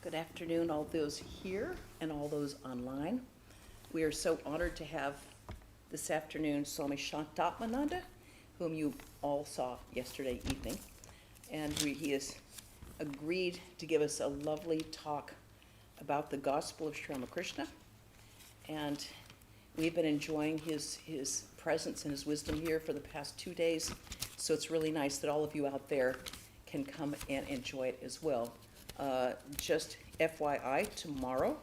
Good afternoon, all those here and all those online. We are so honored to have this afternoon Swami Shantatmananda, whom you all saw yesterday evening. And he has agreed to give us a lovely talk about the Gospel of Sri Ramakrishna. And we've been enjoying his presence and his wisdom here for the past 2 days. So it's really nice that all of you out there can come and enjoy it as well. Just FYI, tomorrow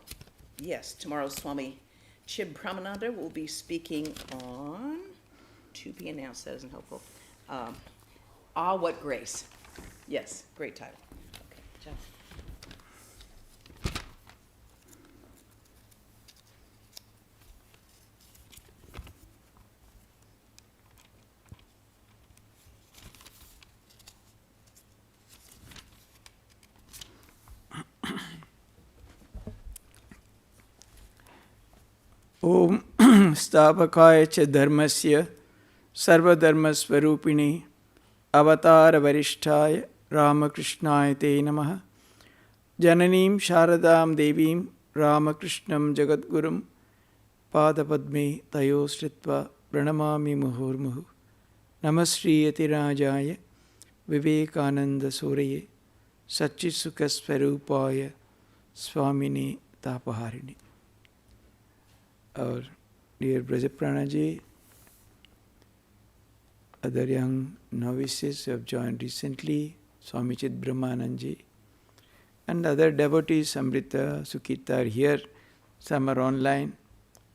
Swami Shantatmananda will be speaking on, to be announced, that isn't helpful, What Grace. Yes, great title. Okay, Jeff. ओम स्थापकाय च धर्मस्य सर्वधर्मस्वरूपिणे अवतार वरिष्ठाय रामकृष्णाय ते नमः। जननीं शारदां देवीं रामकृष्णं जगद्गुरुं पादपद्मे तयो श्रित्वा प्रणमामि मुहुर्मुहुः। नमः श्रीयतिराजाय विवेकानन्दसूरये सच्चित्सुखस्वरूपाय स्वामिने तापहारिणे। Our dear Brajapranaji, other young novices who have joined recently, Swami Brahmananji, and other devotees, Amrita, Sukita are here. Some are online,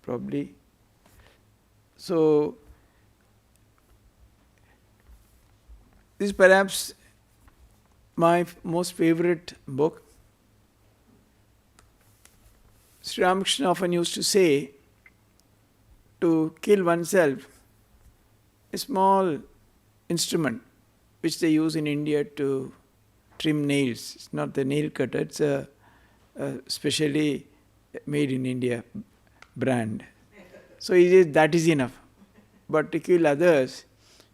probably. So, this is perhaps my most favorite book. Sri Ramakrishna often used to say, to kill oneself, a small instrument which they use in India to trim nails. It's not the nail cutter, it's a specially made in India brand. So that is enough. But to kill others,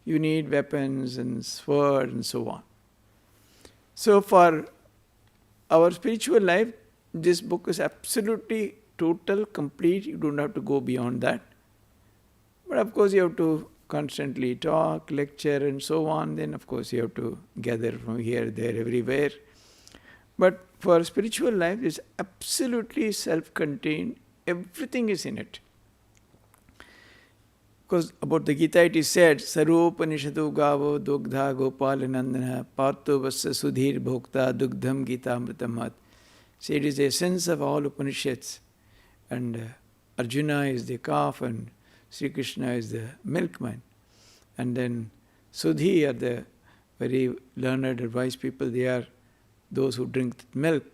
you need weapons and sword and so on. So for our spiritual life, this book is absolutely total, complete. You don't have to go beyond that. But of course you have to constantly talk, lecture and so on. Then of course you have to gather from here, there, everywhere. But for spiritual life, it's absolutely self-contained. Everything is in it. Because about the Gita it is said, Saropanishadu gavo dugdha gopalanandana partho vassa sudhir bhokta dugdham gita amritamat. So it is the essence of all Upanishads. And Arjuna is the calf and Sri Krishna is the milkman. And then Sudhi are the very learned and wise people. They are those who drink milk.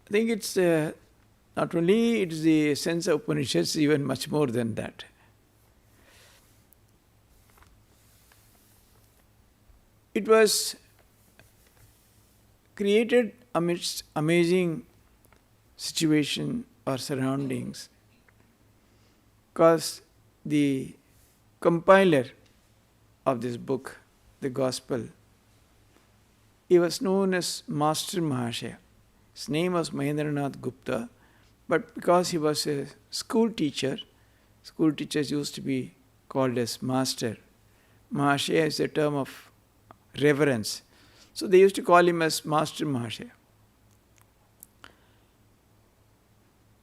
I think it's not only it is the sense of Upanishads, even much more than that. It was created amidst amazing situation or surroundings, because the compiler of this book, the Gospel, he was known as Master Mahashay. His name was Mahendranath Gupta, but because he was a school teachers used to be called as Master. Mahashay is a term of reverence. So they used to call him as Master Mahashay.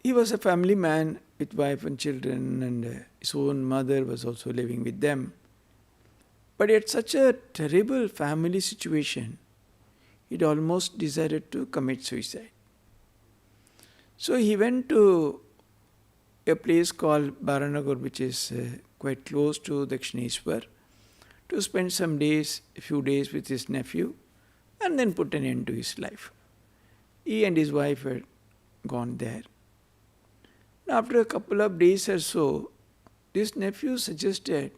He was a family man with wife and children, and his own mother was also living with them. But at such a terrible family situation, he'd almost decided to commit suicide. So he went to a place called Baranagar, which is quite close to Dakshineshwar, to spend some days, a few days with his nephew, and then put an end to his life. He and his wife had gone there. After a couple of days or so, this nephew suggested,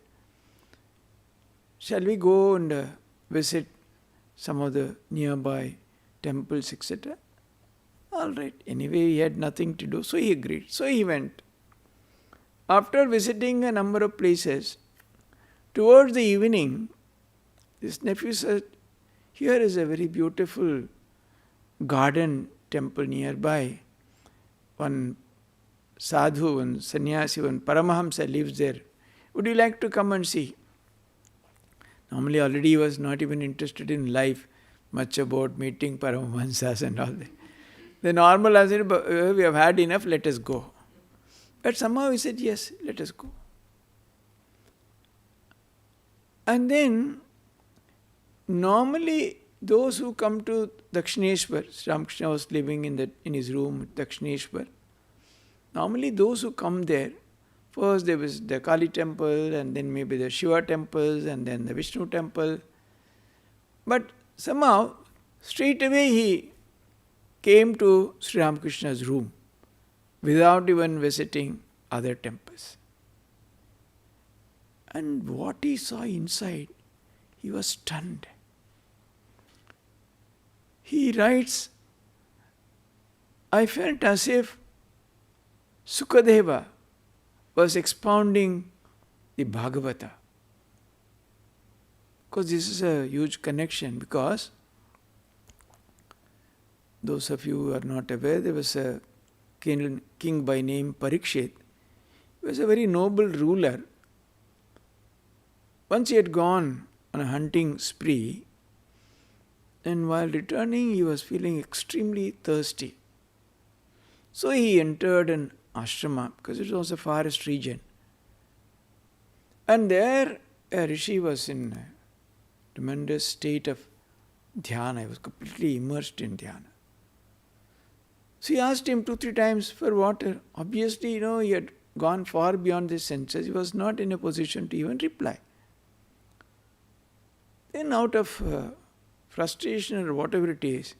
shall we go and visit some of the nearby temples, etc.? All right. Anyway, he had nothing to do, so he agreed. So he went. After visiting a number of places, towards the evening, this nephew said, here is a very beautiful garden temple nearby. One sadhu, one sannyasi, one paramahamsa lives there. Would you like to come and see? Normally already he was not even interested in life, much about meeting paramahamsas and all that. The normal answer, we have had enough, let us go. But somehow he said, yes, let us go. And then, normally those who come to Dakshineshwar, Sri Ramakrishna was living in his room at Dakshineshwar. Normally those who come there, first there was the Kali temple, and then maybe the Shiva temples, and then the Vishnu temple. But somehow, straight away he came to Sri Ramakrishna's room without even visiting other temples. And what he saw inside, he was stunned. He writes, I felt as if Sukadeva was expounding the Bhagavata. Because this is a huge connection, because those of you who are not aware, there was a king by name Parikshit. He was a very noble ruler. Once he had gone on a hunting spree, and while returning he was feeling extremely thirsty. So he entered an ashrama, because it was a forest region. And there a rishi was in a tremendous state of dhyana. He was completely immersed in dhyana. So he asked him 2-3 times for water. Obviously, he had gone far beyond his senses. He was not in a position to even reply. Then out of frustration or whatever it is,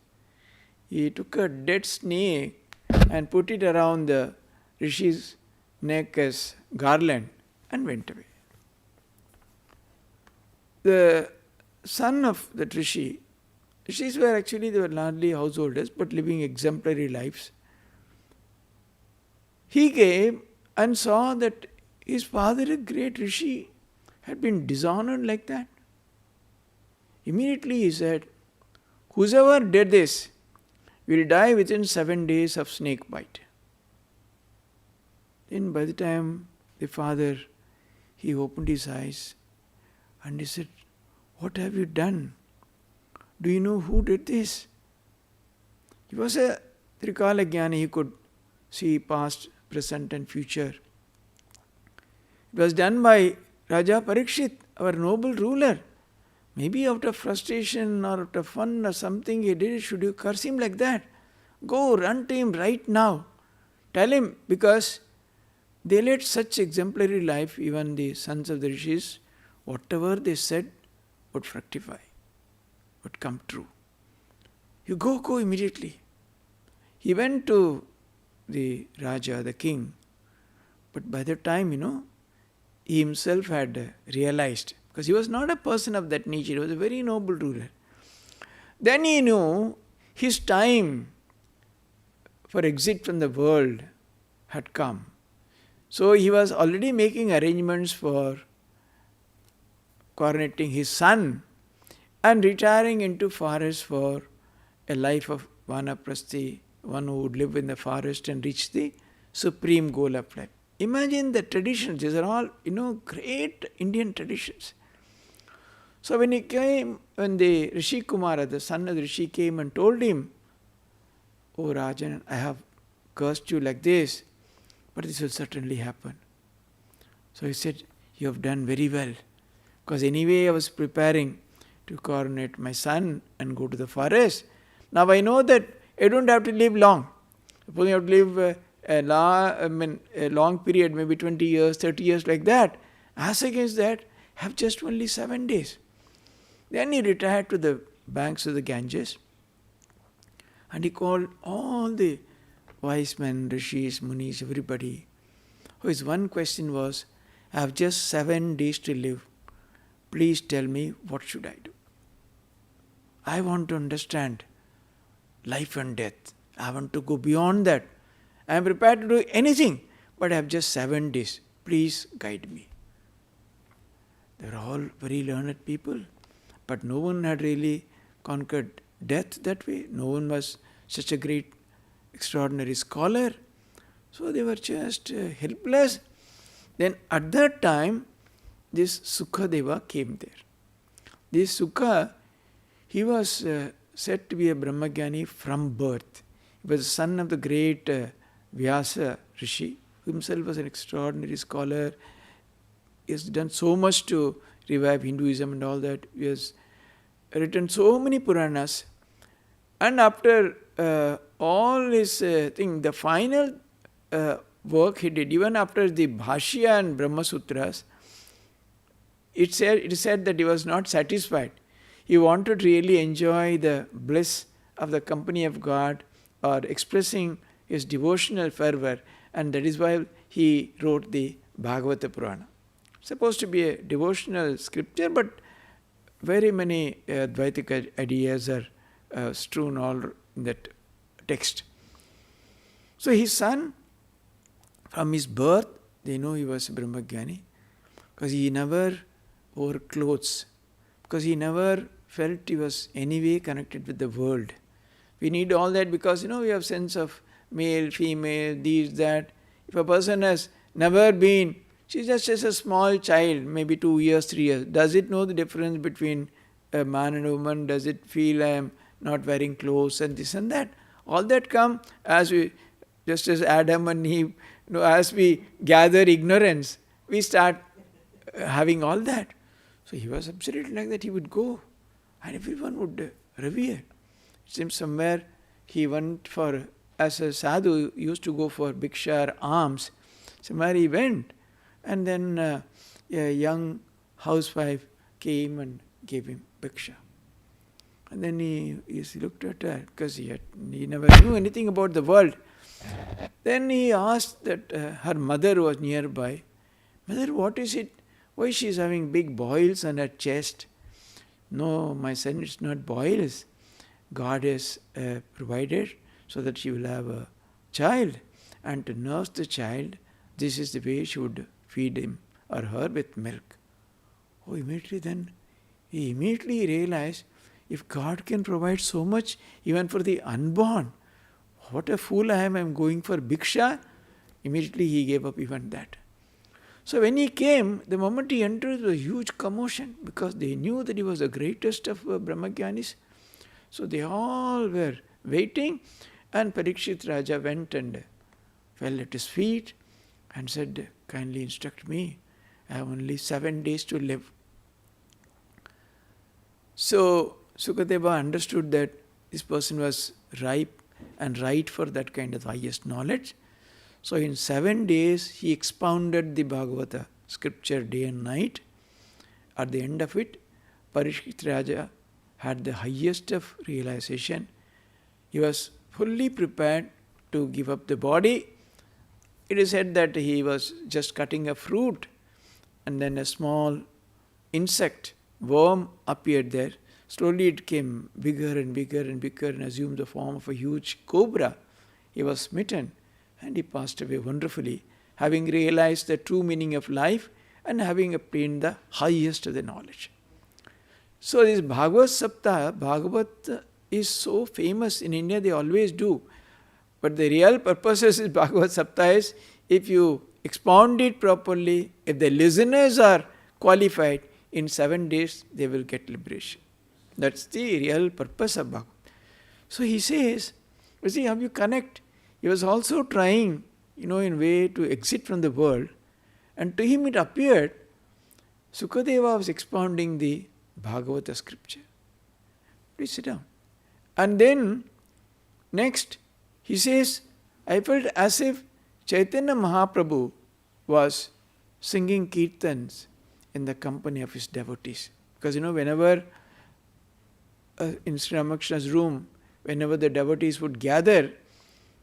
he took a dead snake and put it around the rishi's neck as garland and went away. The son of that rishis were actually, they were largely householders but living exemplary lives. He came and saw that his father, a great rishi, had been dishonored like that. Immediately he said, whosoever did this will die within 7 days of snake bite. Then by the time the father, he opened his eyes and he said, what have you done? Do you know who did this? He was a Trikala Jnani, he could see past, present and future. It was done by Raja Parikshit, our noble ruler. Maybe out of frustration or out of fun or something he did. Should you curse him like that? Go, run to him right now. Tell him, because they led such exemplary life, even the sons of the rishis, whatever they said would fructify, would come true. You go immediately. He went to the Raja, the king, but by the time, he himself had realized, because he was not a person of that nature, he was a very noble ruler. Then he knew his time for exit from the world had come. So he was already making arrangements for coronating his son and retiring into forest for a life of vanaprasthi, one who would live in the forest and reach the supreme goal of life. Imagine the traditions, these are all, great Indian traditions. So when the Rishi Kumara, the son of the Rishi, came and told him, oh Rajan, I have cursed you like this, but this will certainly happen. So he said, you have done very well, because anyway I was preparing to coronate my son and go to the forest. Now I know that I don't have to live long. Suppose you have to live a long period, maybe 20 years, 30 years like that. As against that, have just only 7 days. Then he retired to the banks of the Ganges and he called all the wise men, rishis, munis, everybody. His one question was, I have just 7 days to live. Please tell me, what should I do? I want to understand life and death. I want to go beyond that. I am prepared to do anything, but I have just 7 days. Please guide me. They were all very learned people, but no one had really conquered death that way. No one was such a great extraordinary scholar. So they were just helpless. Then at that time, this Sukadeva came there. This Sukha, he was said to be a Brahmagyani from birth. He was the son of the great Vyasa Rishi, who himself was an extraordinary scholar. He has done so much to revive Hinduism and all that. He has written so many Puranas. And after all his thing, the final work he did, even after the Bhashya and Brahma Sutras, it is said that he was not satisfied. He wanted to really enjoy the bliss of the company of God or expressing his devotional fervor, and that is why he wrote the Bhagavata Purana. Supposed to be a devotional scripture, but very many Advaitic ideas are strewn all in that text. So his son, from his birth, they know he was a Brahmagyani, because he never wore clothes, because he never felt he was anyway connected with the world. We need all that because, we have sense of male, female, these, that. If a person has never been, she's just as a small child, maybe 2 years, 3 years, does it know the difference between a man and a woman? Does it feel I am not wearing clothes and this and that? All that come as we, just as Adam and Eve, as we gather ignorance, we start having all that. So he was absolutely like that. He would go and everyone would revere. It seems somewhere he went for, as a sadhu, used to go for bhiksha or alms. Somewhere he went, and then a young housewife came and gave him bhiksha. And then he looked at her, because he never knew anything about the world. Then he asked that her mother was nearby, "Mother, what is it? Why she is having big boils on her chest?" "No, my son, it's not boils. God has provided so that she will have a child. And to nurse the child, this is the way she would feed him or her with milk." Oh, he immediately realized, if God can provide so much even for the unborn, what a fool I am, I am going for bhiksha. Immediately he gave up even that. So when he came, the moment he entered, there was a huge commotion, because they knew that he was the greatest of Brahmagyanis. So they all were waiting, and Parikshit Raja went and fell at his feet and said, "Kindly instruct me. I have only 7 days to live." So Sukadeva understood that this person was ripe and right for that kind of highest knowledge. So in 7 days he expounded the Bhagavata scripture day and night. At the end of it, Parikshit Raja had the highest of realization. He was fully prepared to give up the body. It is said that he was just cutting a fruit, and then a small insect, worm, appeared there. Slowly it came bigger and bigger and bigger and assumed the form of a huge cobra. He was smitten and he passed away wonderfully, having realized the true meaning of life and having obtained the highest of the knowledge. So this Bhagavad Saptaha, Bhagavat is so famous in India, they always do. But the real purpose of this Bhagavad Saptaha is, if you expound it properly, if the listeners are qualified, in 7 days they will get liberation. That's the real purpose of Bhagavad. So he says, you see how you connect. He was also trying, in way to exit from the world, and to him it appeared Sukadeva was expounding the Bhagavata scripture. Please sit down. And then, next, he says, I felt as if Chaitanya Mahaprabhu was singing kirtans in the company of his devotees. Because, whenever in Sri Ramakrishna's room, whenever the devotees would gather,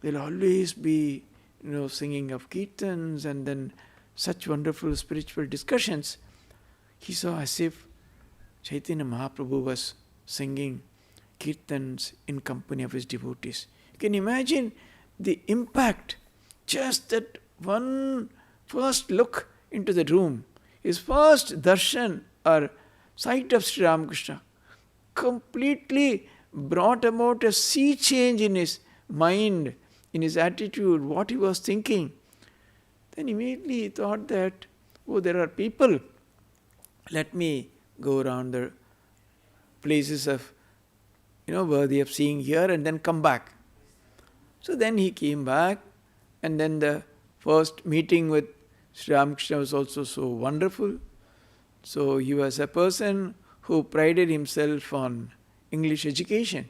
they'll always be, singing of kirtans and then such wonderful spiritual discussions. He saw as if Chaitanya Mahaprabhu was singing kirtans in company of his devotees. You can imagine the impact, just that one first look into the room, his first darshan or sight of Sri Ramakrishna, completely brought about a sea change in his mind in his attitude, what he was thinking, then immediately he thought that, oh, there are people. Let me go around the places of, worthy of seeing here and then come back. So then he came back, and then the first meeting with Sri Ramakrishna was also so wonderful. So he was a person who prided himself on English education.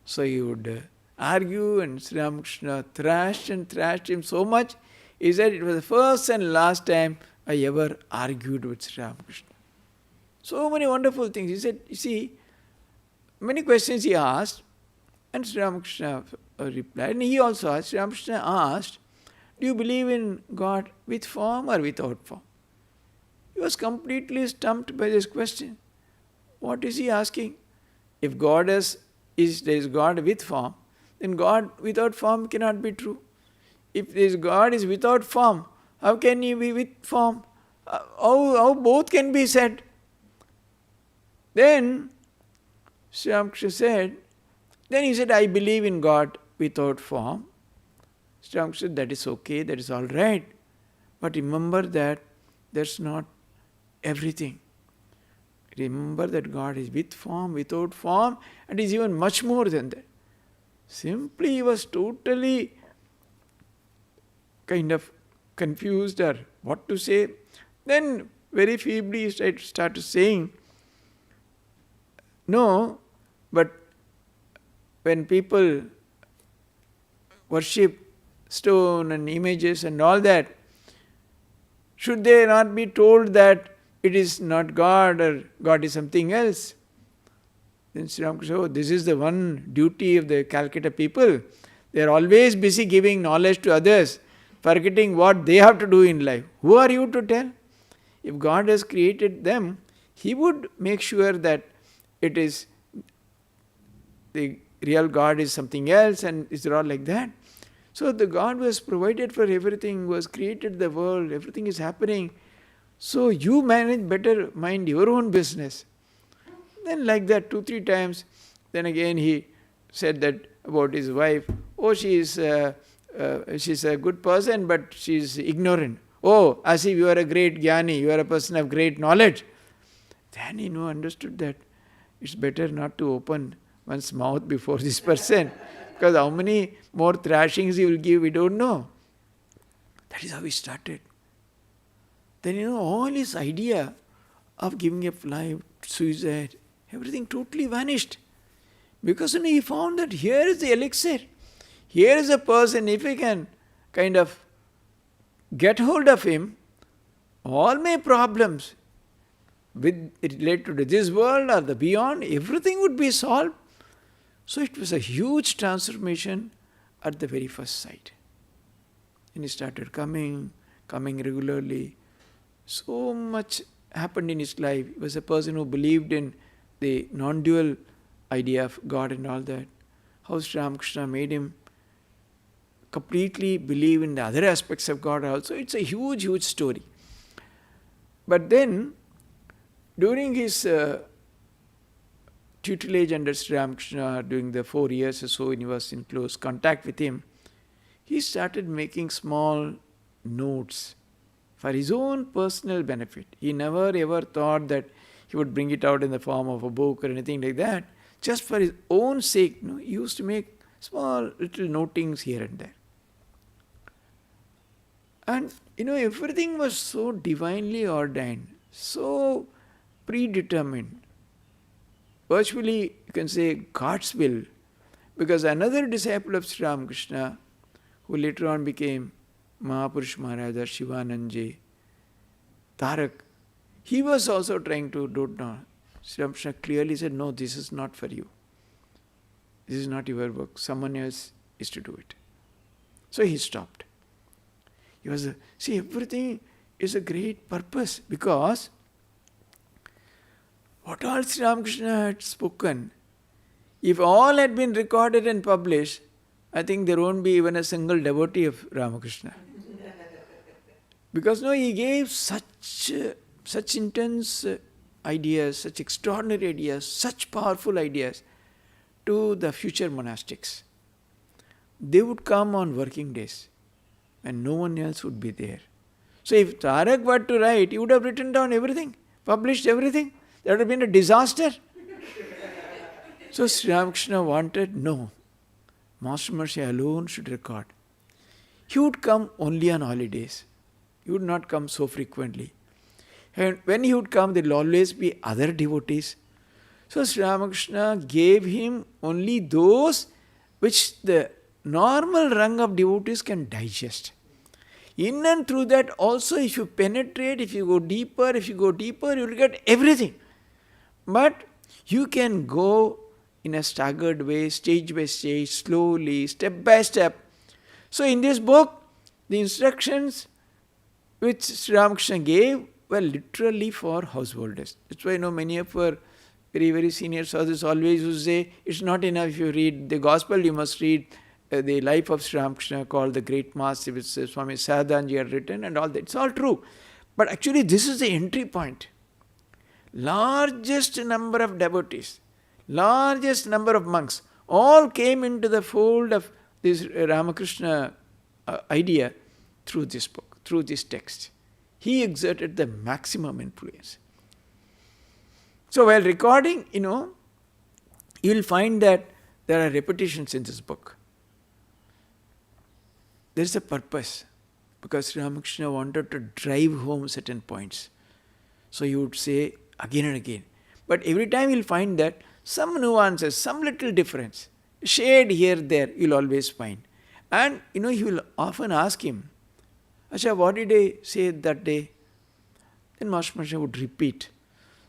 So he would argue, and Sri Ramakrishna thrashed him so much. He said, it was the first and last time I ever argued with Sri Ramakrishna. So many wonderful things. He said, you see, many questions he asked, and Sri Ramakrishna replied. And he also asked, Sri Ramakrishna asked, do you believe in God with form or without form? He was completely stumped by this question. What is he asking? If God there is God with form, then God without form cannot be true. If this God is without form, how can he be with form? How both can be said? Then Sri Ramakrishna said, he said, I believe in God without form. Sri Ramakrishna said, that is okay, that is all right. But remember that that's not everything. Remember that God is with form, without form, and is even much more than that. Simply he was totally kind of confused or what to say. Then very feebly he started saying, no, but when people worship stone and images and all that, should they not be told that it is not God or God is something else? Then Sri Ramakrishna said, this is the one duty of the Calcutta people. They are always busy giving knowledge to others, forgetting what they have to do in life. Who are you to tell? If God has created them, He would make sure that it is the real God is something else, and it's all like that. So the God was provided for everything, was created the world, everything is happening. So you better mind your own business. Then like that 2-3 times, then again he said that about his wife. Oh, she's a good person, but she's ignorant. Oh, as if you are a great jnani, you are a person of great knowledge. Then he understood that it's better not to open one's mouth before this person, because how many more thrashings he will give, we don't know. That is how he started. Then all his idea of giving up life, suicide, everything totally vanished. Because he found that here is the elixir. Here is a person, if he can kind of get hold of him, all my problems related to this world or the beyond, everything would be solved. So it was a huge transformation at the very first sight. And he started coming regularly. So much happened in his life. He was a person who believed in the non-dual idea of God and all that. How Sri Ramakrishna made him completely believe in the other aspects of God also. It's a huge, huge story. But then, during his tutelage under Sri Ramakrishna, during the 4 years or so when he was in close contact with him, he started making small notes for his own personal benefit. He never ever thought that he would bring it out in the form of a book or anything like that. Just for his own sake, he used to make small little notings here and there. And everything was so divinely ordained, so predetermined. Virtually, you can say God's will. Because another disciple of Sri Ramakrishna, who later on became Mahapurush Maharaja, Shivananji, Tarak, he was also trying to do it. Sri Ramakrishna clearly said, no, this is not for you. This is not your work. Someone else is to do it. So he stopped. Everything is a great purpose, because what all Sri Ramakrishna had spoken, if all had been recorded and published, I think there won't be even a single devotee of Ramakrishna. Because he gave such intense ideas, such extraordinary ideas, such powerful ideas to the future monastics. they would come on working days and no one else would be there. So if Tarak were to write, he would have written down everything, published everything. That would have been a disaster. So Sri Ramakrishna wanted, no, Master Mahashay alone should record. He would come only on holidays. He would not come so frequently. And when he would come, there will always be other devotees. So Sri Ramakrishna gave him only those which the normal rung of devotees can digest. In and through that also, if you penetrate, if you go deeper, you will get everything. But you can go in a staggered way, stage by stage, slowly, step by step. So in this book, the instructions which Sri Ramakrishna gave were literally for householders. That's why many of our very, very senior sadhus always used to say, it's not enough if you read the Gospel, you must read the life of Sri Ramakrishna called The Great Master, which Swami Shantatmananda had written and all that. It's all true. But actually this is the entry point. Largest number of devotees, largest number of monks, all came into the fold of this Ramakrishna idea through this book, through this text. He exerted the maximum influence. So while recording, you will find that there are repetitions in this book. There is a purpose, because Sri Ramakrishna wanted to drive home certain points. So he would say again and again. But every time you will find that some nuances, some little difference, shade here, there, you will always find. And you will often ask him, Acha, what did I say that day? Then Master Mahashay would repeat.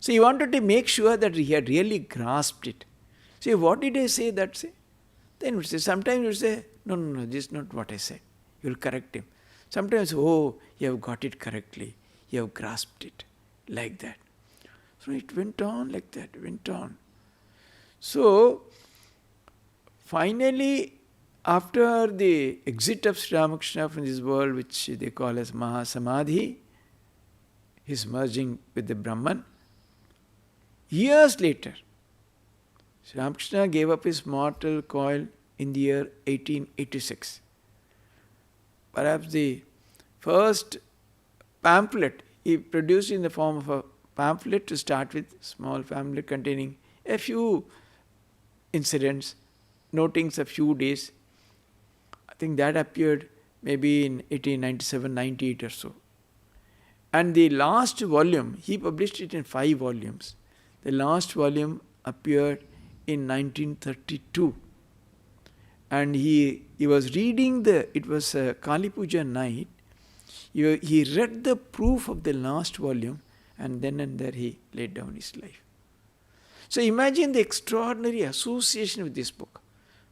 So he wanted to make sure that he had really grasped it. Say, what did I say that day? Then he would say, sometimes he would say, no, this is not what I said. You will correct him. Sometimes, you have got it correctly. You have grasped it. Like that. So it went on like that, went on. So, finally, after the exit of Sri Ramakrishna from this world, which they call as Mahasamadhi, his merging with the Brahman, years later, Sri Ramakrishna gave up his mortal coil in the year 1886. Perhaps the first pamphlet he produced in the form of a pamphlet to start with, small pamphlet containing a few incidents, notings a few days. I think that appeared maybe in 1897-98 or so. And the last volume, he published it in 5 volumes. The last volume appeared in 1932. And he was reading it was a Kali Puja night. He read the proof of the last volume, and then and there he laid down his life. So imagine the extraordinary association with this book,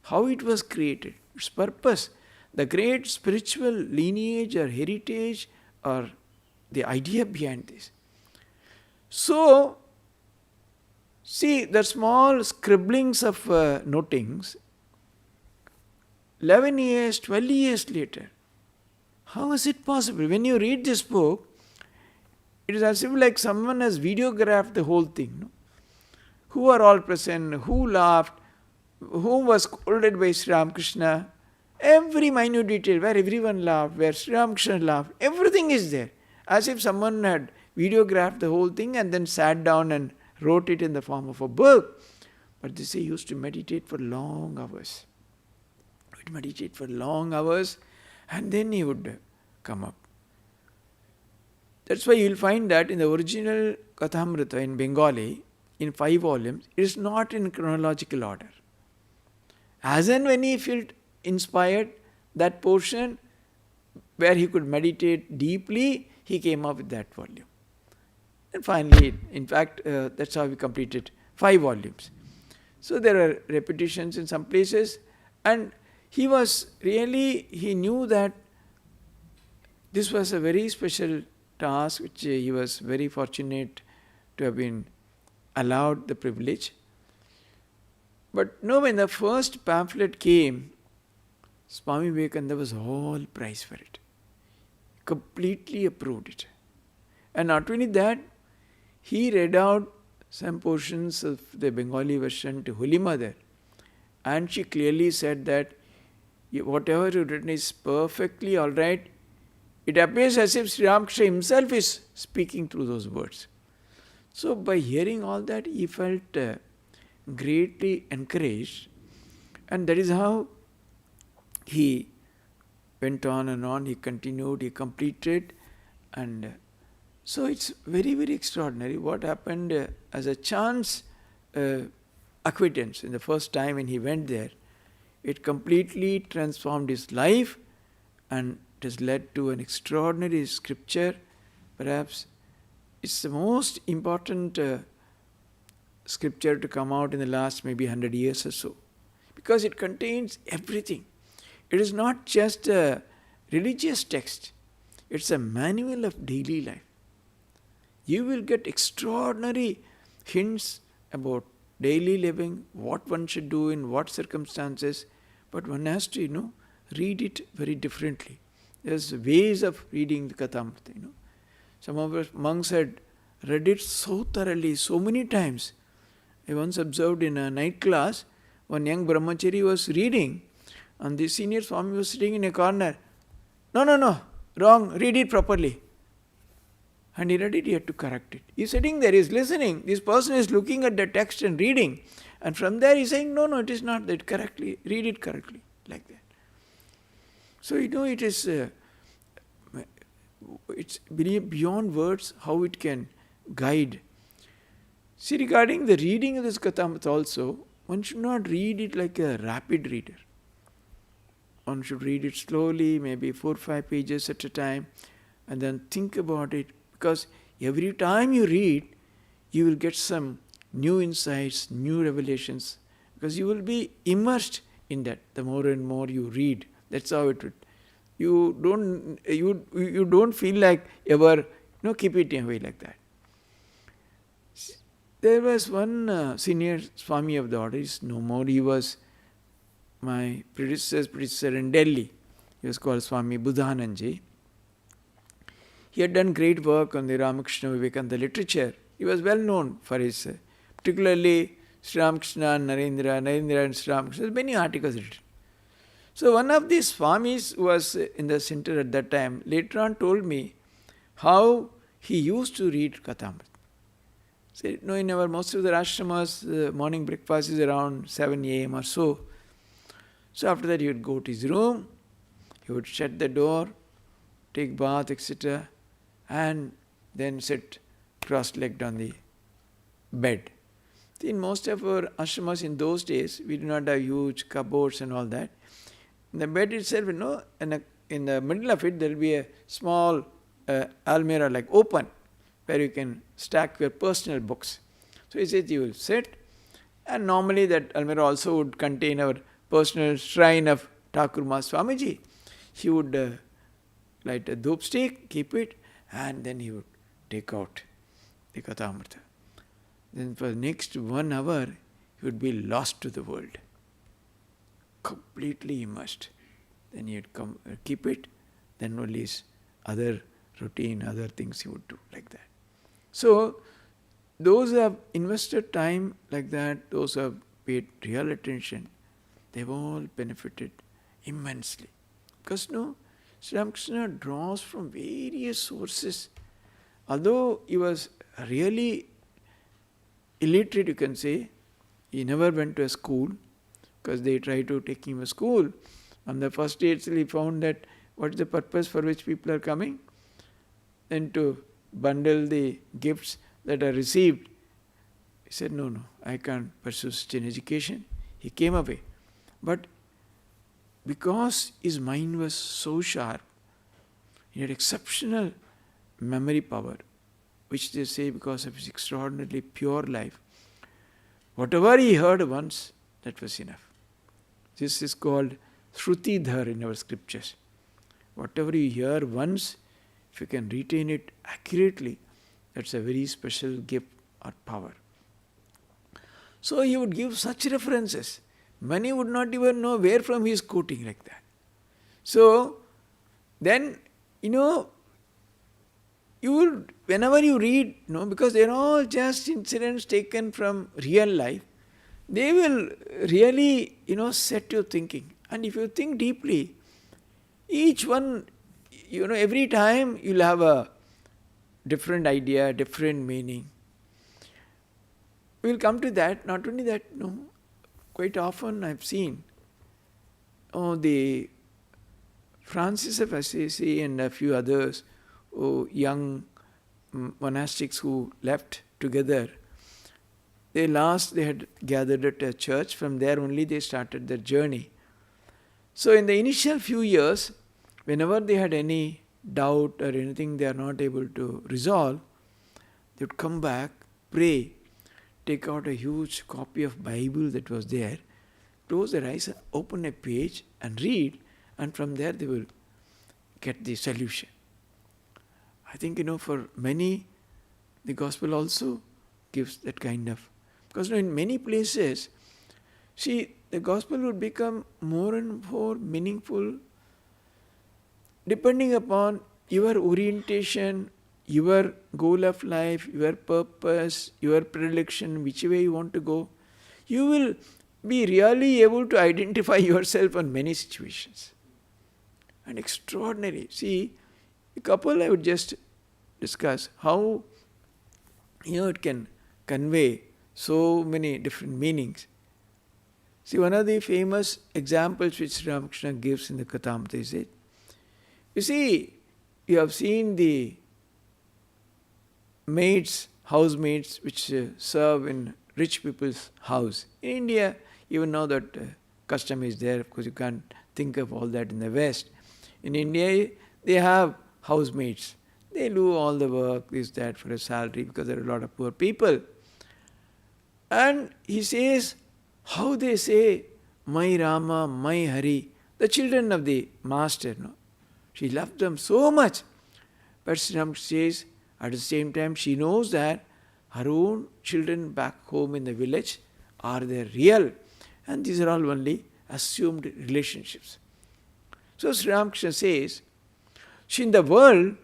how it was created, its purpose, the great spiritual lineage or heritage or the idea behind this. So, see the small scribblings of notings, 11 years, 12 years later, how is it possible? When you read this book, it is as if like someone has videographed the whole thing. No? Who are all present, who laughed, who was scolded by Sri Ramakrishna, every minute detail, where everyone laughed, where Sri Ramakrishna laughed, everything is there. As if someone had videographed the whole thing and then sat down and wrote it in the form of a book. But this he used to meditate for long hours. He would meditate for long hours and then he would come up. That's why you will find that in the original Kathamrita in Bengali, in 5 volumes, it is not in chronological order. As and when he felt inspired, that portion where he could meditate deeply, he came up with that volume. And finally, in fact, that's how we completed 5 volumes. So there are repetitions in some places, and he knew that this was a very special task, which he was very fortunate to have been allowed the privilege. But when the first pamphlet came, Swami Vivekananda was all praised for it. Completely approved it. And not only that, he read out some portions of the Bengali version to Holy Mother, and she clearly said that Whatever you written is perfectly all right. It appears as if Sri Ramakrishna himself is speaking through those words. So by hearing all that, he felt greatly encouraged, and that is how he went on and on, he continued, he completed, and so it's very, very extraordinary what happened as a chance acquaintance in the first time when he went there. It completely transformed his life, and it has led to an extraordinary scripture. Perhaps it's the most important scripture to come out in the last maybe 100 years or so, because it contains everything. It is not just a religious text, it's a manual of daily life. You will get extraordinary hints about daily living, what one should do in what circumstances, but one has to, read it very differently. There's ways of reading the Kathamrita, Some of us monks had read it so thoroughly, so many times. I once observed in a night class, one young brahmachari was reading, and the senior Swami was sitting in a corner. No, wrong, read it properly. And he read it, he had to correct it. He's sitting there, he's listening. This person is looking at the text and reading. And from there he's saying, no, it is not that correctly. Read it correctly, like that. So, it is, it's beyond words how it can guide. See, regarding the reading of this Kathamrita also, one should not read it like a rapid reader. One should read it slowly, maybe 4 or 5 pages at a time, and then think about it. Because every time you read, you will get some new insights, new revelations, because you will be immersed in that. The more and more you read, that's how it would. You don't feel like ever, keep it away like that. There was one senior Swami of the order, is no more. He was my predecessor in Delhi. He was called Swami Buddhananji. He had done great work on the Ramakrishna Vivekananda literature. He was well known for his, particularly Sri Ramakrishna and Narendra and Sri Ramakrishna. Many articles written. So one of these Swamis who was in the center at that time later on told me how he used to read Kathamrita. Said, in our most of the ashramas, morning breakfast is around 7 a.m. or so. So after that he would go to his room, he would shut the door, take bath, etc., and then sit cross-legged on the bed. In most of our ashramas in those days, we do not have huge cupboards and all that. In the bed itself, in the middle of it, there will be a small almirah like open, where you can stack your personal books. So he said you will sit, and normally that almirah also would contain our personal shrine of Thakur Mas Swamiji. He would light a dope stick, keep it, and then he would take out the Kathamrita. Then for the next 1 hour, he would be lost to the world, completely immersed. Then he would come, keep it, then only his other routine, other things he would do like that. So, those who have invested time like that, those who have paid real attention, they've all benefited immensely. Because Sri Ramakrishna draws from various sources. Although he was really illiterate, you can say, he never went to a school, because they tried to take him to school. On the first day itself, he found that what is the purpose for which people are coming? Then to bundle the gifts that are received. He said, no, I can't pursue such an education. He came away. But because his mind was so sharp, he had exceptional memory power, which they say because of his extraordinarily pure life. Whatever he heard once, that was enough. This is called Shrutidhar in our scriptures. Whatever you hear once, if you can retain it accurately, that's a very special gift or power. So he would give such references. Many would not even know where from he is quoting like that. So then, you will, whenever you read, because they are all just incidents taken from real life, they will really, set you thinking. And if you think deeply, each one, every time you'll have a different idea, different meaning. We'll come to that. Not only that, no, quite often I've seen, the Francis of Assisi and a few others, young monastics who left together, they had gathered at a church. From there only they started their journey. So in the initial few years, whenever they had any doubt or anything they are not able to resolve, they would come back, pray, take out a huge copy of Bible that was there, close their eyes, open a page and read, and from there they will get the solution. I think, for many, the Gospel also gives that kind of, because in many places, see, the Gospel would become more and more meaningful depending upon your orientation, your goal of life, your purpose, your predilection, which way you want to go. You will be really able to identify yourself in many situations. And extraordinary. See, a couple I would just discuss how it can convey so many different meanings. See, one of the famous examples which Ramakrishna gives in the Kathamrita is it. You see, you have seen the housemaids which serve in rich people's house. In India, even now that custom is there, of course you can't think of all that in the West. In India, they have housemaids. They do all the work, this, that, for a salary, because there are a lot of poor people. And he says, how they say, my Rama, my Hari, the children of the master, no? She loved them so much. But Sri Ramakrishna says, at the same time, she knows that her own children back home in the village are their real. And these are all only assumed relationships. So Sri Ramakrishna says, in the world,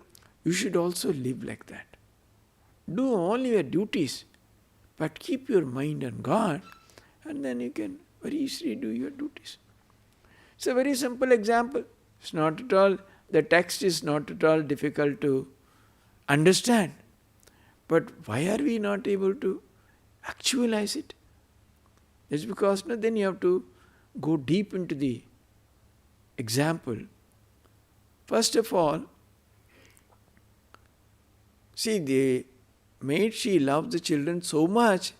you should also live like that. Do all your duties, but keep your mind on God, and then you can very easily do your duties. It's a very simple example. It's not at all, the text is not at all difficult to understand. But why are we not able to actualize it? It's because then you have to go deep into the example. First of all, see, the maid, she loves the children so much.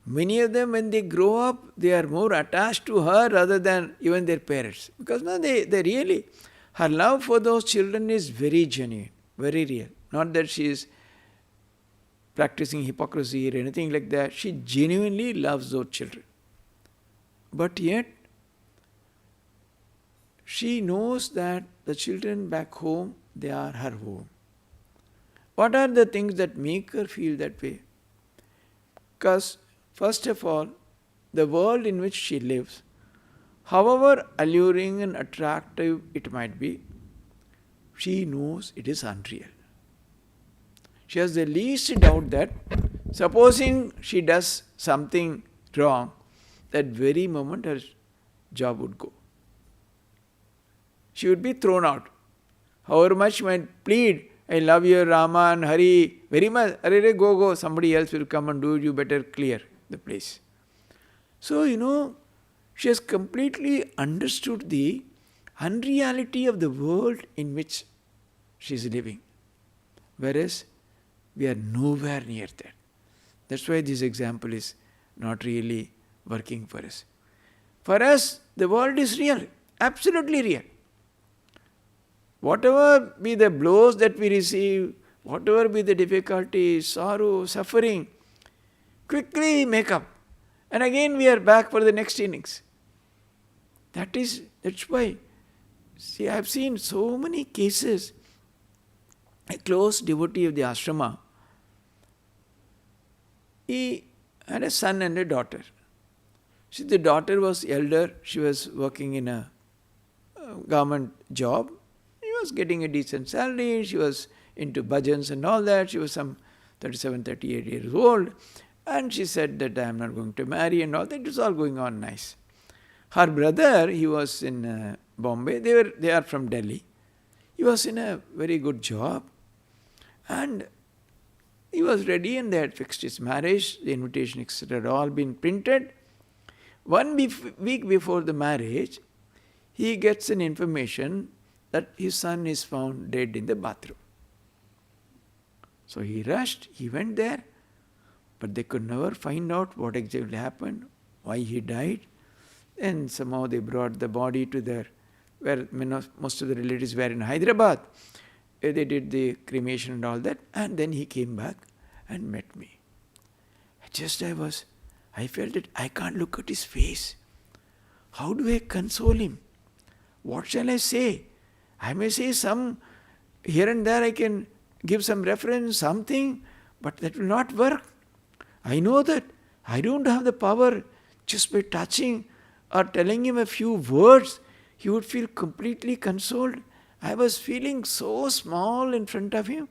Many of them, when they grow up, they are more attached to her rather than even their parents. Because they really, her love for those children is very genuine, very real. Not that she is practicing hypocrisy or anything like that. She genuinely loves those children. But yet, she knows that the children back home, they are her home. What are the things that make her feel that way? Because, first of all, the world in which she lives, however alluring and attractive it might be, she knows it is unreal. She has the least doubt that, supposing she does something wrong, that very moment her job would go. She would be thrown out. However much she might plead, I love you, Rama and Hari, very much, go, somebody else will come and do it, you better clear the place. So, she has completely understood the unreality of the world in which she is living. Whereas, we are nowhere near that. That's why this example is not really working for us. For us, the world is real, absolutely real. Whatever be the blows that we receive, whatever be the difficulties, sorrow, suffering, quickly make up. And again we are back for the next innings. That's why, see, I have seen so many cases. A close devotee of the ashrama, he had a son and a daughter. See, the daughter was elder, she was working in a government job. He was getting a decent salary, she was into bhajans and all that. She was some 37, 38 years old. And she said that I am not going to marry and all that. It was all going on nice. Her brother, he was in Bombay. They are from Delhi. He was in a very good job. And he was ready and they had fixed his marriage. The invitation, etc. had all been printed. Week before the marriage, he gets an information that his son is found dead in the bathroom. So he rushed, he went there, but they could never find out what exactly happened, why he died. And somehow they brought the body to where most of the relatives were in Hyderabad. They did the cremation and all that, and then he came back and met me. I felt that I can't look at his face. How do I console him? What shall I say? I may say some, here and there I can give some reference, something, but that will not work. I know that I don't have the power just by touching or telling him a few words, he would feel completely consoled. I was feeling so small in front of him.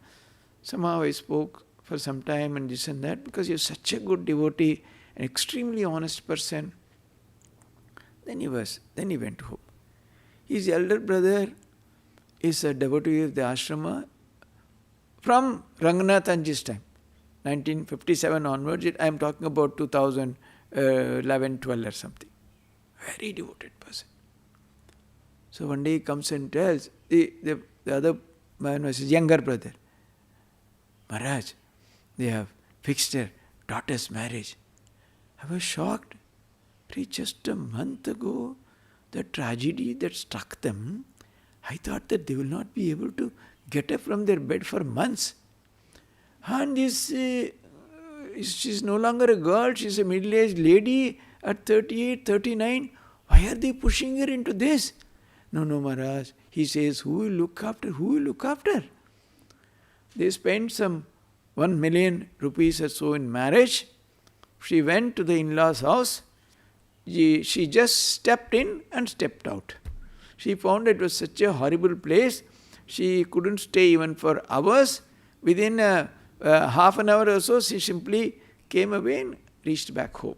Somehow I spoke for some time and this and that because he was such a good devotee, an extremely honest person. Then he went home. His elder brother is a devotee of the ashrama from Ranganathanji's time, 1957 onwards. I am talking about 2011, 12 or something. Very devoted person. So one day he comes and tells, the other man was his younger brother, Maharaj, they have fixed their daughter's marriage. I was shocked. Just a month ago, the tragedy that struck them, I thought that they will not be able to get up from their bed for months. And she's no longer a girl, she's a middle-aged lady at 38, 39. Why are they pushing her into this? No, Maharaj. He says, who will look after? They spent some 1 million rupees or so in marriage. She went to the in-laws' house. She just stepped in and stepped out. She found it was such a horrible place. She couldn't stay even for hours. Within half an hour or so, she simply came away and reached back home.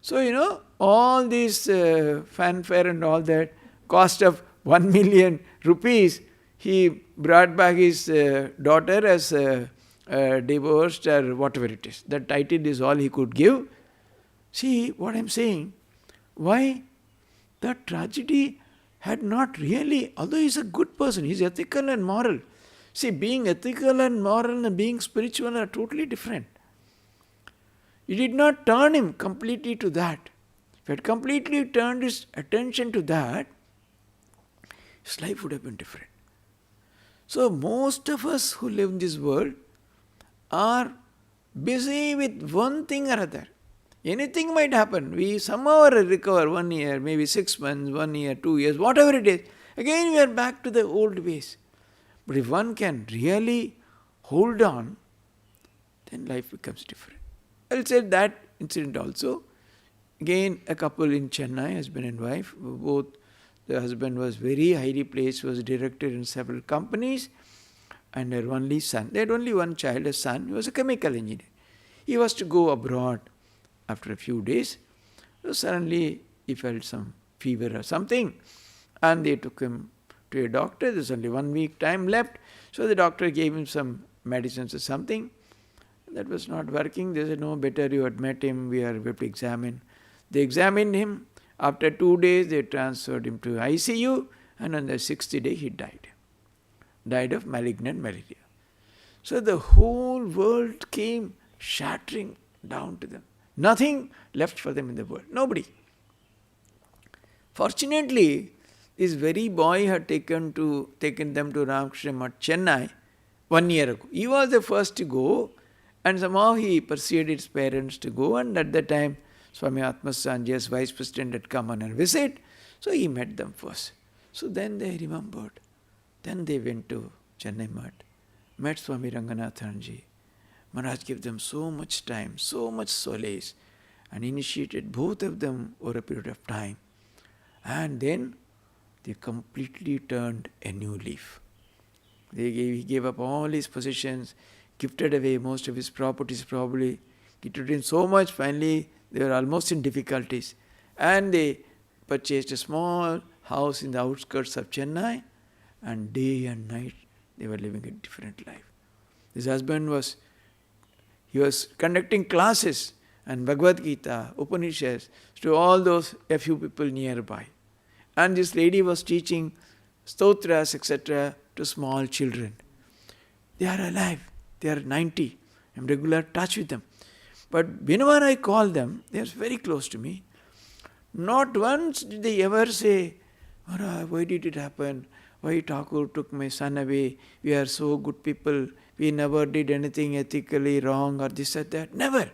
So, all this fanfare and all that, cost of 1 million rupees, he brought back his daughter as divorced or whatever it is. The title is all he could give. See what I am saying? Why? The tragedy had not really, although he is a good person, he is ethical and moral. See, being ethical and moral and being spiritual are totally different. He did not turn him completely to that. If he had completely turned his attention to that, his life would have been different. So most of us who live in this world are busy with one thing or other. Anything might happen. We somehow recover 1 year, maybe 6 months, 1 year, 2 years, whatever it is. Again we are back to the old ways. But if one can really hold on, then life becomes different. I'll say that incident also. Again, a couple in Chennai, husband and wife, both. The husband was very highly placed, was director in several companies, and their only son. They had only one child, a son. He was a chemical engineer. He was to go abroad after a few days. So suddenly he felt some fever or something, and they took him to a doctor. There's only 1 week time left. So the doctor gave him some medicines or something. That was not working. They said, no, better you admit him. We are going to examine. They examined him. After 2 days, they transferred him to ICU, and on the 6th day, he died. Died of malignant malaria. So the whole world came shattering down to them. Nothing left for them in the world. Nobody. Fortunately, this very boy had taken them to Ramakrishna Mission Chennai 1 year ago. He was the first to go, and somehow he persuaded his parents to go, and at that time, Swami Atmasanja's vice president had come on a visit, so he met them first. So then they remembered. Then they went to Chennai Mutt, met Swami Ranganathanji. Maharaj gave them so much time, so much solace, and initiated both of them over a period of time. And then they completely turned a new leaf. He gave up all his possessions, gifted away most of his properties probably, gifted in so much, finally they were almost in difficulties. And they purchased a small house in the outskirts of Chennai, and day and night they were living a different life. His husband was conducting classes and Bhagavad Gita, Upanishads to all those a few people nearby. And this lady was teaching stotras, etc. to small children. They are alive. They are 90. I'm in regular touch with them. But whenever I call them, they are very close to me. Not once did they ever say, Maharaj, why did it happen? Why Thakur took my son away? We are so good people. We never did anything ethically wrong or this or that. Never.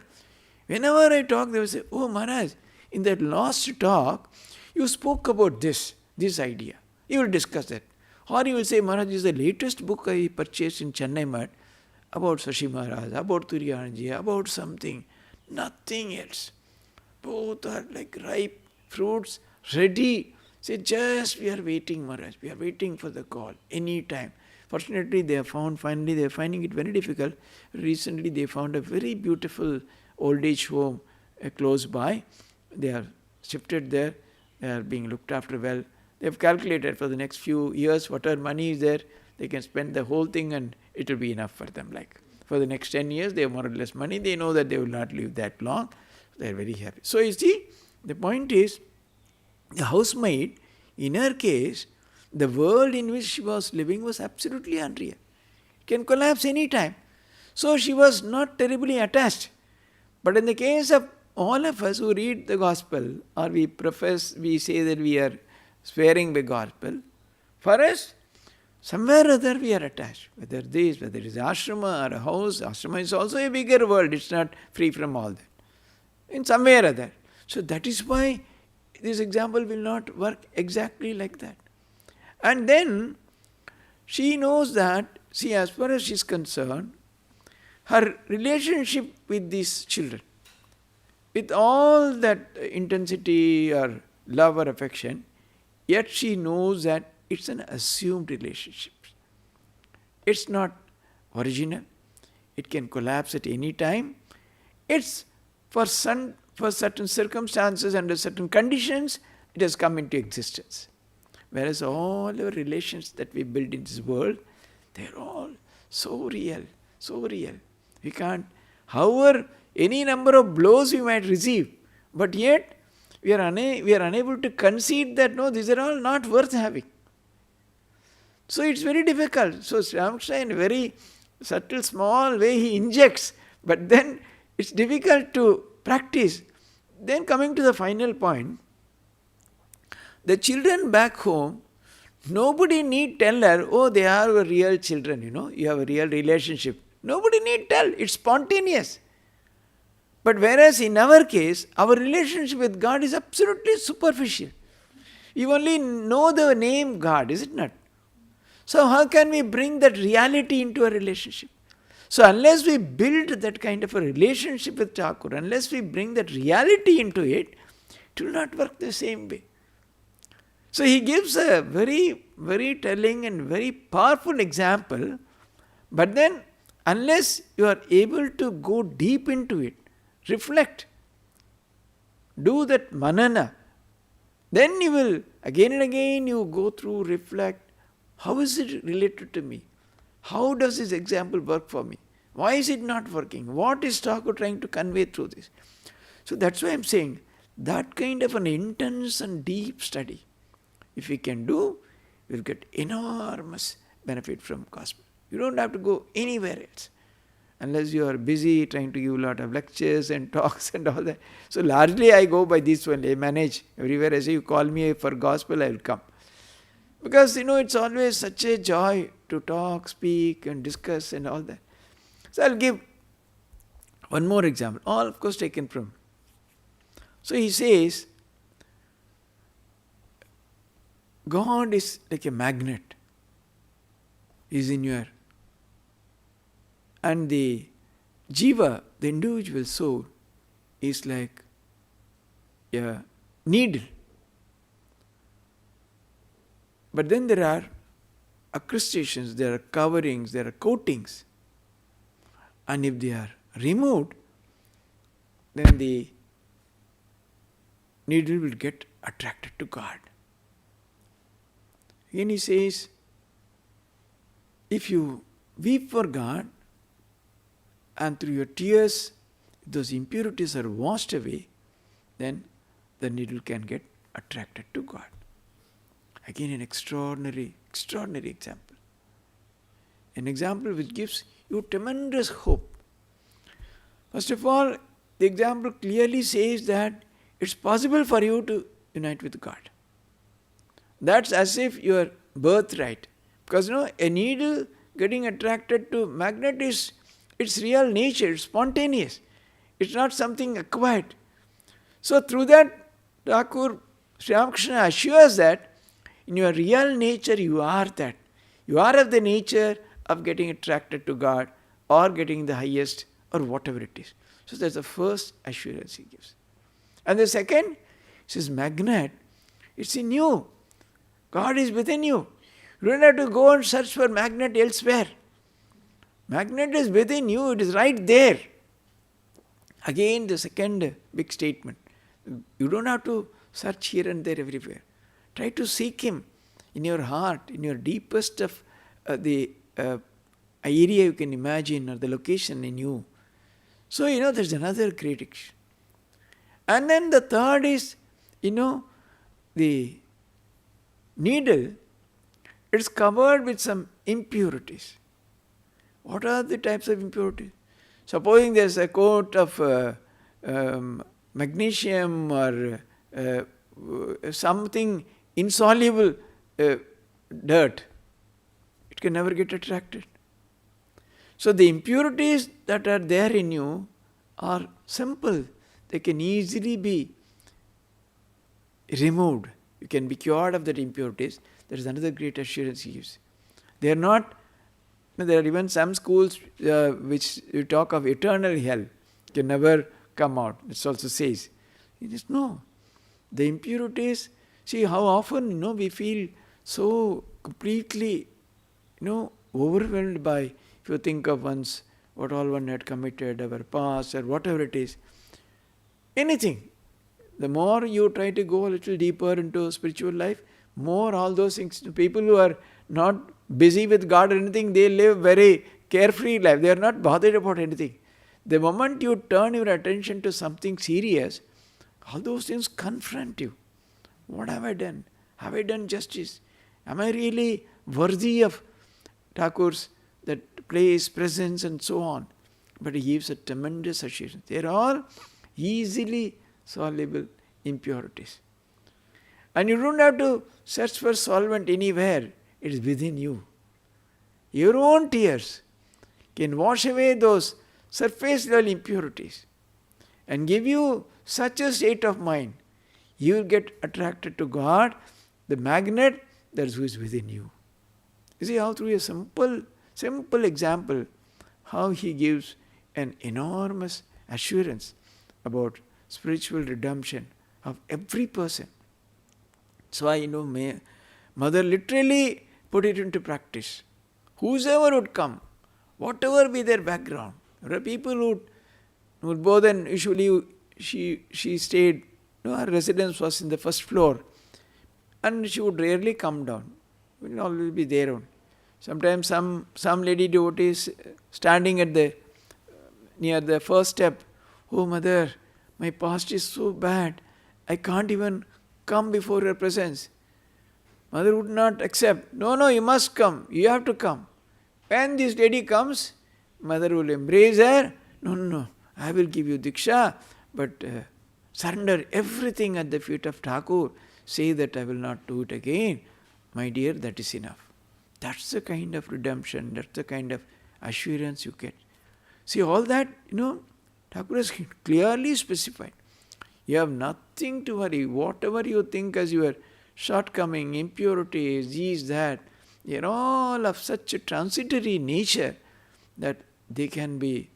Whenever I talk, they will say, oh Maharaj, in that last talk, you spoke about this idea. You will discuss that. Or you will say, Maharaj, this is the latest book I purchased in Chennai Mat about Sashi Maharaj, about Turiyanji, about something. Nothing else. Both are like ripe fruits, ready. Say, just we are waiting, Maharaj. We are waiting for the call, any time. Fortunately, finally they are finding it very difficult. Recently, they found a very beautiful old age home close by. They are shifted there. They are being looked after well. They have calculated for the next few years, whatever money is there, they can spend the whole thing and it will be enough for them. Like for the next 10 years, they have more or less money. They know that they will not live that long. They are very happy. So you see, the point is, the housemaid, in her case, the world in which she was living was absolutely unreal. It can collapse any time. So she was not terribly attached. But in the case of all of us who read the Gospel, or we say that we are swearing by Gospel, for us, somewhere or other we are attached. Whether it is ashrama or a house, ashrama is also a bigger world. It's not free from all that. In some way or other. So that is why this example will not work exactly like that. And then she knows that, see, as far as she is concerned, her relationship with these children, with all that intensity or love or affection, yet she knows that it's an assumed relationship. It's not original. It can collapse at any time. It's for certain circumstances, under certain conditions, it has come into existence. Whereas all our relations that we build in this world, they're all so real, so real. We can't, however, any number of blows we might receive, but yet we are unable to concede that no, these are all not worth having. So it's very difficult. So Ramakrishna, in a very subtle, small way, he injects, but then it's difficult to practice. Then coming to the final point, the children back home, nobody need tell her, oh, they are your real children, you have a real relationship. Nobody need tell, it's spontaneous. But whereas in our case, our relationship with God is absolutely superficial. You only know the name God, is it not? So how can we bring that reality into a relationship? So unless we build that kind of a relationship with Thakur, unless we bring that reality into it, it will not work the same way. So he gives a very, very telling and very powerful example, but then unless you are able to go deep into it, reflect, do that manana, then you will, again and again you go through, reflect, how is it related to me? How does this example work for me? Why is it not working? What is Thakur trying to convey through this? So that's why I'm saying, that kind of an intense and deep study, if we can do, we'll get enormous benefit from Gospel. You don't have to go anywhere else, unless you are busy trying to give a lot of lectures and talks and all that. So largely I go by this one. I manage everywhere. I say, you call me for Gospel, I will come. Because it's always such a joy to talk, speak and discuss and all that. So I'll give one more example, all of course taken from. So he says, God is like a magnet. Is in your, and the jiva, the individual soul, is like a needle. But then there are accrustations, there are coverings, there are coatings. And if they are removed, then the needle will get attracted to God. Again he says, if you weep for God and through your tears those impurities are washed away, then the needle can get attracted to God. Again an extraordinary example. An example which gives you tremendous hope. First of all, the example clearly says that it's possible for you to unite with God. That's as if your birthright. Because a needle getting attracted to magnet is its real nature, it's spontaneous. It's not something acquired. So through that, Thakur Sri Ramakrishna assures that in your real nature you are that. You are of the nature of getting attracted to God or getting the highest or whatever it is. So that's the first assurance he gives. And the second, he says magnet, it's in you. God is within you. You don't have to go and search for magnet elsewhere. Magnet is within you, it is right there. Again the second big statement. You don't have to search here and there everywhere. Try to seek him in your heart, in your deepest of the area you can imagine or the location in you. So, there's another great action. And then the third is, the needle, it's covered with some impurities. What are the types of impurities? Supposing there's a coat of magnesium or something insoluble dirt, it can never get attracted. So the impurities that are there in you are simple. They can easily be removed. You can be cured of that impurities. There is another great assurance he gives. They are not, there are even some schools which you talk of eternal hell, can never come out. It also says. It is no. The impurities, see how often we feel so completely overwhelmed by, if you think of once what all one had committed, our past or whatever it is, anything. The more you try to go a little deeper into spiritual life, more all those things, people who are not busy with God or anything, they live very carefree life. They are not bothered about anything. The moment you turn your attention to something serious, all those things confront you. What have I done? Have I done justice? Am I really worthy of Thakur's that place, presence and so on? But he gives a tremendous assurance. They are all easily soluble impurities. And you don't have to search for solvent anywhere. It is within you. Your own tears can wash away those surface level impurities and give you such a state of mind. You will get attracted to God, the magnet that is who is within you. You see how through a simple example, how he gives an enormous assurance about spiritual redemption of every person. So Mother literally put it into practice. Whosoever would come, whatever be their background. There are people who would go then, usually she stayed, her residence was in the first floor and she would rarely come down. She would always be there on. Sometimes some lady devotee is standing at near the first step. Oh Mother, my past is so bad, I can't even come before your presence. Mother would not accept. No, you must come. You have to come. When this lady comes, Mother will embrace her. No, I will give you Diksha, but surrender everything at the feet of Thakur. Say that I will not do it again. My dear, that is enough. That's the kind of redemption, that's the kind of assurance you get. See, all that, Thakur has clearly specified. You have nothing to worry. Whatever you think as your shortcoming, impurities, these, that, they are all of such a transitory nature that they can be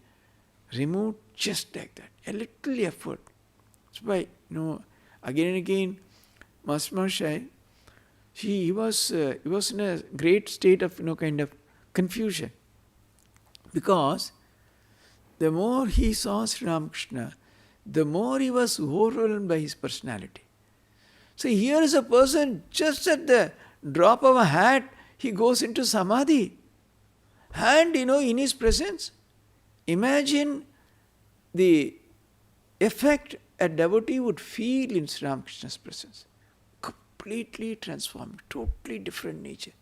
removed just like that. A little effort. That's why, again and again, Mahashay, he was in a great state of, kind of confusion. Because the more he saw Sri Ramakrishna, the more he was overwhelmed by his personality. So here is a person, just at the drop of a hat, he goes into samadhi. And in his presence, imagine the effect a devotee would feel in Sri Ramakrishna's presence. Completely transformed, totally different nature,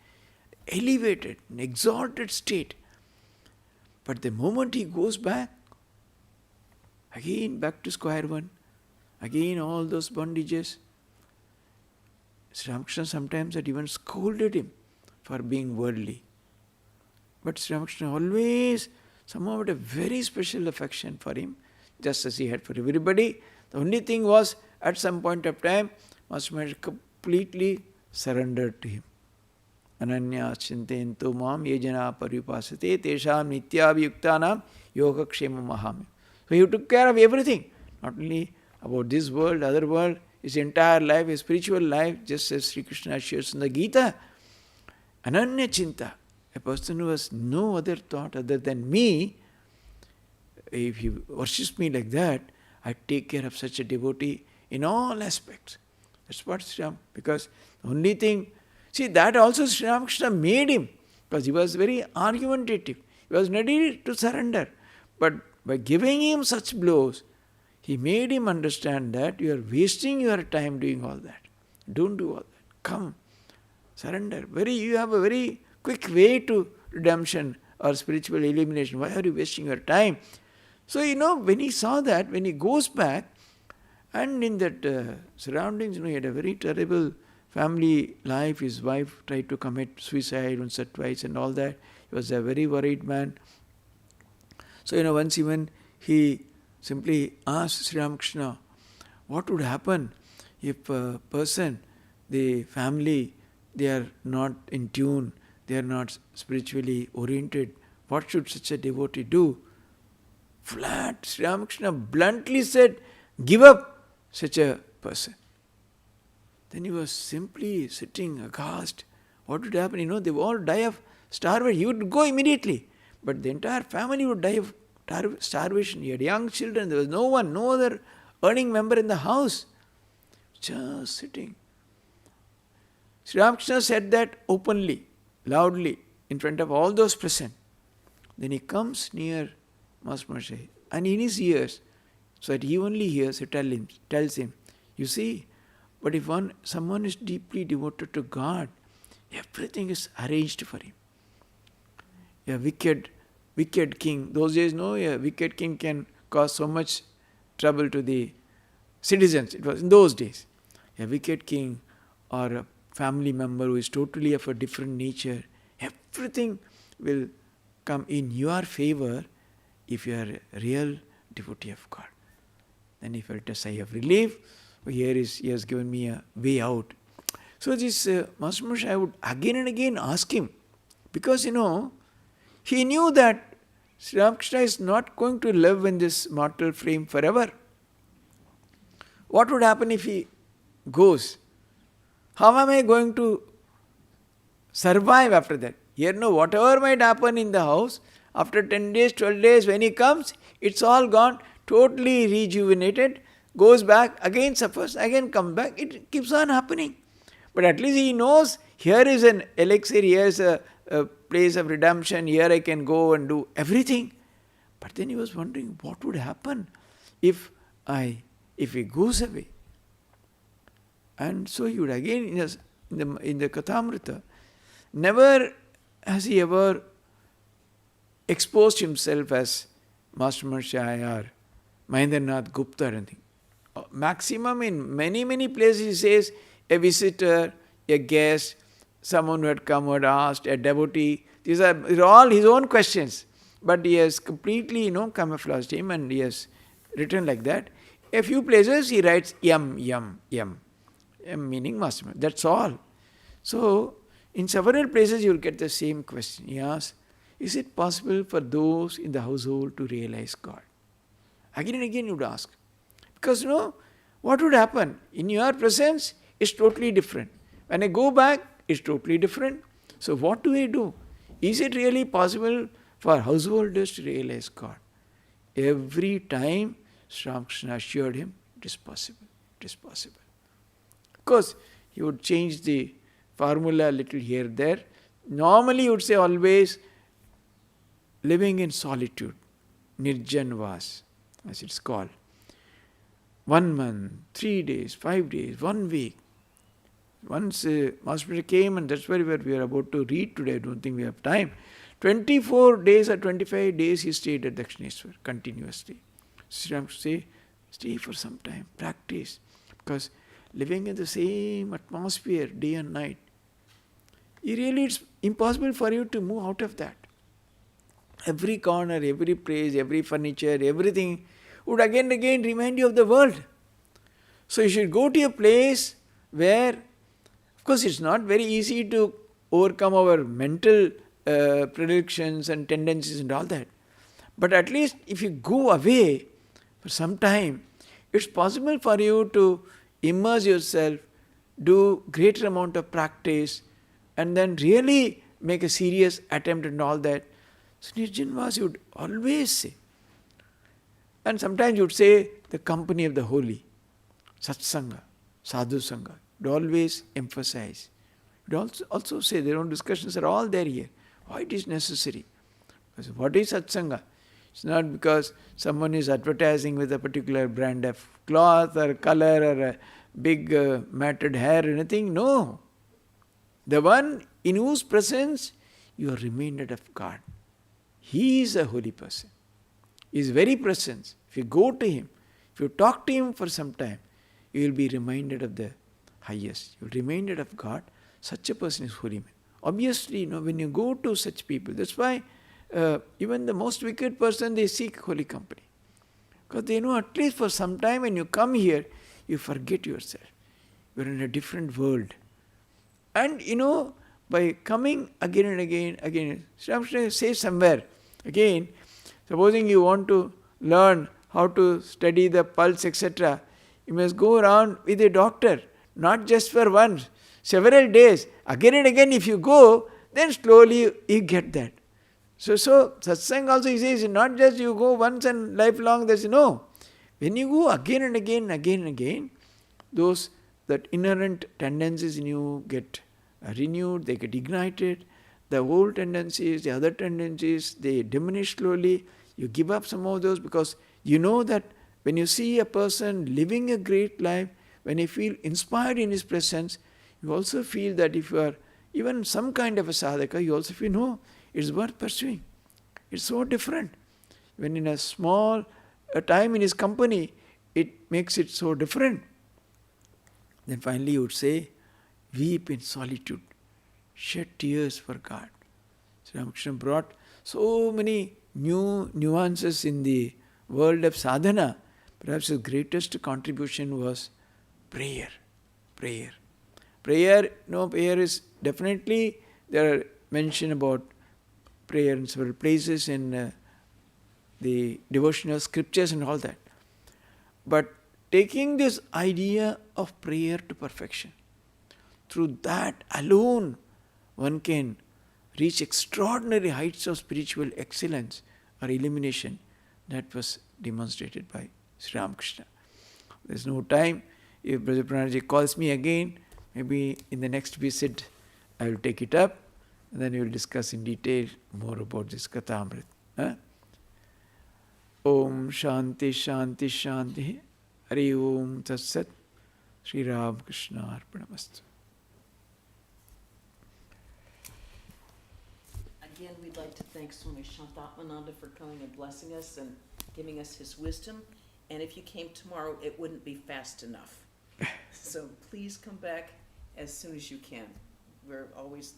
elevated, an exalted state. But the moment he goes back, again back to square one, again all those bondages. Sri Ramakrishna sometimes had even scolded him for being worldly. But Sri Ramakrishna always somehow had a very special affection for him, just as he had for everybody. The only thing was, at some point of time, Master completely surrendered to him. Ananya chintayanto mam yejana paripasate tesham nityabhyuktanam yogakshema mahami. So he took care of everything, not only about this world, other world, his entire life, his spiritual life, just as Sri Krishna shares in the Gita. Ananya chinta, a person who has no other thought other than me. If he worships me like that, I take care of such a devotee in all aspects. That's what Sri Ram, because the only thing, see, that also Sri Ramakrishna made him, because he was very argumentative. He was ready to surrender. But by giving him such blows, he made him understand that you are wasting your time doing all that. Don't do all that. Come, surrender. You have a very quick way to redemption or spiritual illumination. Why are you wasting your time? So, when he saw that, when he goes back, and in that surroundings, he had a very terrible family life. His wife tried to commit suicide once or twice and all that. He was a very worried man. So, once even he simply asked Sri Ramakrishna, what would happen if a person, the family, they are not in tune, they are not spiritually oriented, what should such a devotee do? Flat, Sri Ramakrishna bluntly said, give up such a person. Then he was simply sitting aghast. What would happen? They would all die of starvation. He would go immediately. But the entire family would die of starvation. He had young children. There was no one, no other earning member in the house. Just sitting. Sri Ramakrishna said that openly, loudly, in front of all those present. Then he comes near Mahashay, and in his ears, so that he only hears, he tells him, you see, but if someone is deeply devoted to God, everything is arranged for him. A wicked king, those days, a wicked king can cause so much trouble to the citizens. It was in those days. A wicked king or a family member who is totally of a different nature, everything will come in your favor if you are a real devotee of God. Then he felt a sigh of relief. He has given me a way out. So this Master Mahasaya, I would again and again ask him, because he knew that Sri Ramakrishna is not going to live in this mortal frame forever. What would happen if he goes? How am I going to survive after that? Here, whatever might happen in the house, after 10 days, 12 days, when he comes, it's all gone, totally rejuvenated, goes back, again suffers, again comes back. It keeps on happening. But at least he knows, here is an elixir, here is a place of redemption, here I can go and do everything. But then he was wondering, what would happen if he goes away? And so he would again, in the Kathamrita, never has he ever exposed himself as Master Mahasaya or Mahendranath Gupta or anything. Maximum in many places he says, a visitor, a guest, someone who had come, who had asked, a devotee. These are all his own questions. But he has completely, camouflaged him, and he has written like that. A few places he writes yam, meaning Master. That's all. So, in several places you will get the same question. He asks, is it possible for those in the household to realize God? Again and again you would ask. Because what would happen? In your presence, it's totally different. When I go back, it's totally different. So what do I do? Is it really possible for householders to realize God? Every time Sri Ramakrishna assured him, it is possible, it is possible. Of course, he would change the formula a little here there. Normally, he would say always, living in solitude, Nirjan Vas, as it's called. 1 month, 3 days, 5 days, 1 week. Once Master came, and that's where we are about to read today, I don't think we have time. 24 days or 25 days he stayed at Dakshineswar continuously. Sri Ramakrishna say, stay for some time, practice. Because living in the same atmosphere day and night, it's impossible for you to move out of that. Every corner, every place, every furniture, everything would again and again remind you of the world. So you should go to a place where, of course, it's not very easy to overcome our mental predilections and tendencies and all that. But at least if you go away for some time, it's possible for you to immerse yourself, do greater amount of practice, and then really make a serious attempt and all that. So Nirjanvas you would always say. And sometimes you would say the company of the holy, Satsanga, Sadhu Sangha. You would always emphasize. You would also say their own discussions are all there here. Why it is necessary? Because what is Satsanga? It's not because someone is advertising with a particular brand of cloth or color or a big matted hair or anything. No. The one in whose presence you are reminded of God. He is a holy person. His very presence. If you go to him, if you talk to him for some time, you will be reminded of the highest. You will be reminded of God. Such a person is holy man. Obviously, when you go to such people, that's why even the most wicked person, they seek holy company. Because they know at least for some time when you come here, you forget yourself. You are in a different world. And by coming again and again, Sri Ramakrishna says somewhere, again, supposing you want to learn how to study the pulse, etc., you must go around with a doctor, not just for once, several days. Again and again, if you go, then slowly you get that. So satsang also he says, not just you go once and lifelong, there's no. When you go again and again, that inherent tendencies in you get renewed, they get ignited. The old tendencies, the other tendencies, they diminish slowly. You give up some of those because you know that when you see a person living a great life, when you feel inspired in his presence, you also feel that if you are even some kind of a sadhaka, you also feel, no, it's worth pursuing. It's so different. When in a small time in his company, it makes it so different. Then finally you would say, weep in solitude, shed tears for God. Sri Ramakrishna brought so many new nuances in the world of sadhana. Perhaps his greatest contribution was prayer. Prayer is definitely, there are mention about prayer in several places in the devotional scriptures and all that. But taking this idea of prayer to perfection, through that alone one can reach extraordinary heights of spiritual excellence or illumination. That was demonstrated by Sri Ramakrishna. There's no time. If Brother Pranaji calls me again, maybe in the next visit I will take it up and then we will discuss in detail more about this Kathamrit. Om Shanti Shanti Shanti Hari Om Tat Sat Sri Ramakrishna Arpanamastu. Again, we'd like to thank Swami Shantatmananda for coming and blessing us and giving us his wisdom. And if you came tomorrow, it wouldn't be fast enough. So please come back as soon as you can. We're always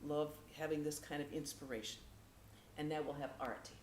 love having this kind of inspiration. And now we'll have Arati.